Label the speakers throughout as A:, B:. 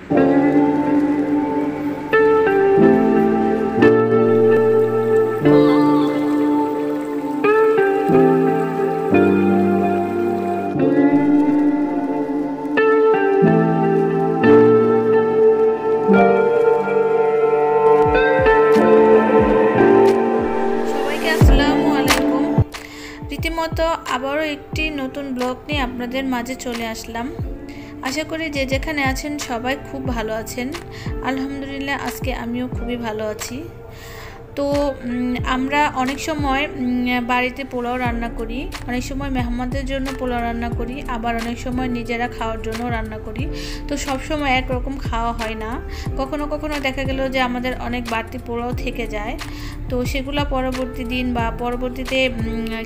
A: রীতিমতো আবারও একটি নতুন ব্লগ নিয়ে আপনাদের মাঝে চলে আসলাম। আশা করি যে যেখানে আছেন সবাই খুব ভালো আছেন। আলহামদুলিল্লাহ আজকে আমিও খুবই ভালো আছি। তো আমরা অনেক সময় বাড়িতে পোলাও রান্না করি, অনেক সময় মেহমানদের জন্য পোলাও রান্না করি, আবার অনেক সময় নিজেরা খাওয়ার জন্য রান্না করি। তো সব সময় একরকম খাওয়া হয় না, কখনো কখনো দেখা গেল যে আমাদের অনেক বাড়তি পোলাও থেকে যায়। তো সেগুলো পরবর্তী দিন বা পরবর্তীতে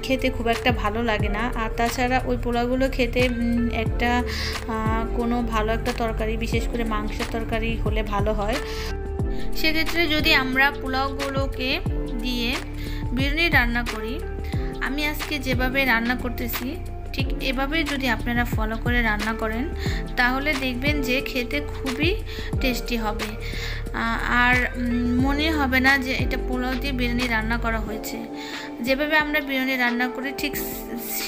A: খেতে খুব একটা ভালো লাগে না। আর তাছাড়া ওই পোলাওগুলো খেতে একটা কোনো ভালো একটা তরকারি, বিশেষ করে মাংসের তরকারি হলে ভালো হয়। সেক্ষেত্রে যদি আমরা পোলাওগুলোকে দিয়ে বিরিয়ানি রান্না করি, আমি আজকে যেভাবে রান্না করতেছি ঠিক এভাবে যদি আপনারা ফলো করে রান্না করেন তাহলে দেখবেন যে খেতে খুবই টেস্টি হবে। আর মনে হবে না যে এটা পোলাও দিয়ে বিরিয়ানি রান্না করা হয়েছে। যেভাবে আমরা বিরিয়ানি রান্না করি ঠিক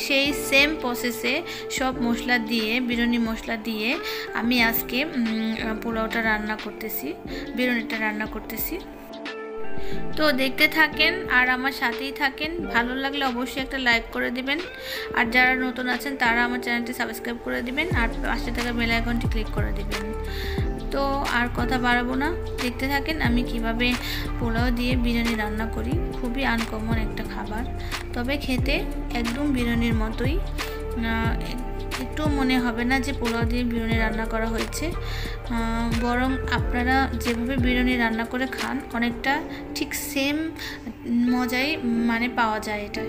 A: সেই সেম প্রসেসে সব মশলা দিয়ে, বিরিয়ানি মশলা দিয়ে আমি আজকে পোলাওটা রান্না করতেছি, বিরিয়ানিটা রান্না করতেছি। তো দেখতে থাকেন আর আমার সাথেই থাকেন। ভালো লাগলে অবশ্যই একটা লাইক করে দিবেন, আর যারা নতুন আছেন তারা আমার চ্যানেলটি সাবস্ক্রাইব করে দিবেন, আর পাশে থাকা বেল আইকনটি ক্লিক করে দিবেন। তো আর কথা বাড়াবো না, দেখতে থাকেন আমি কিভাবে পোলাও দিয়ে বিরিয়ানি রান্না করি। খুবই আনকমন একটা খাবার, তবে খেতে একদম বিরিয়ানির মতোই। একটু মনে হবে না যে পোলাও দিয়ে বিরিয়ানি রান্না করা হয়েছে, বরং আপনারা যেভাবে বিরিয়ানি রান্না করে খান অনেকটা ঠিক সেম মজাই পাওয়া যায় এটা।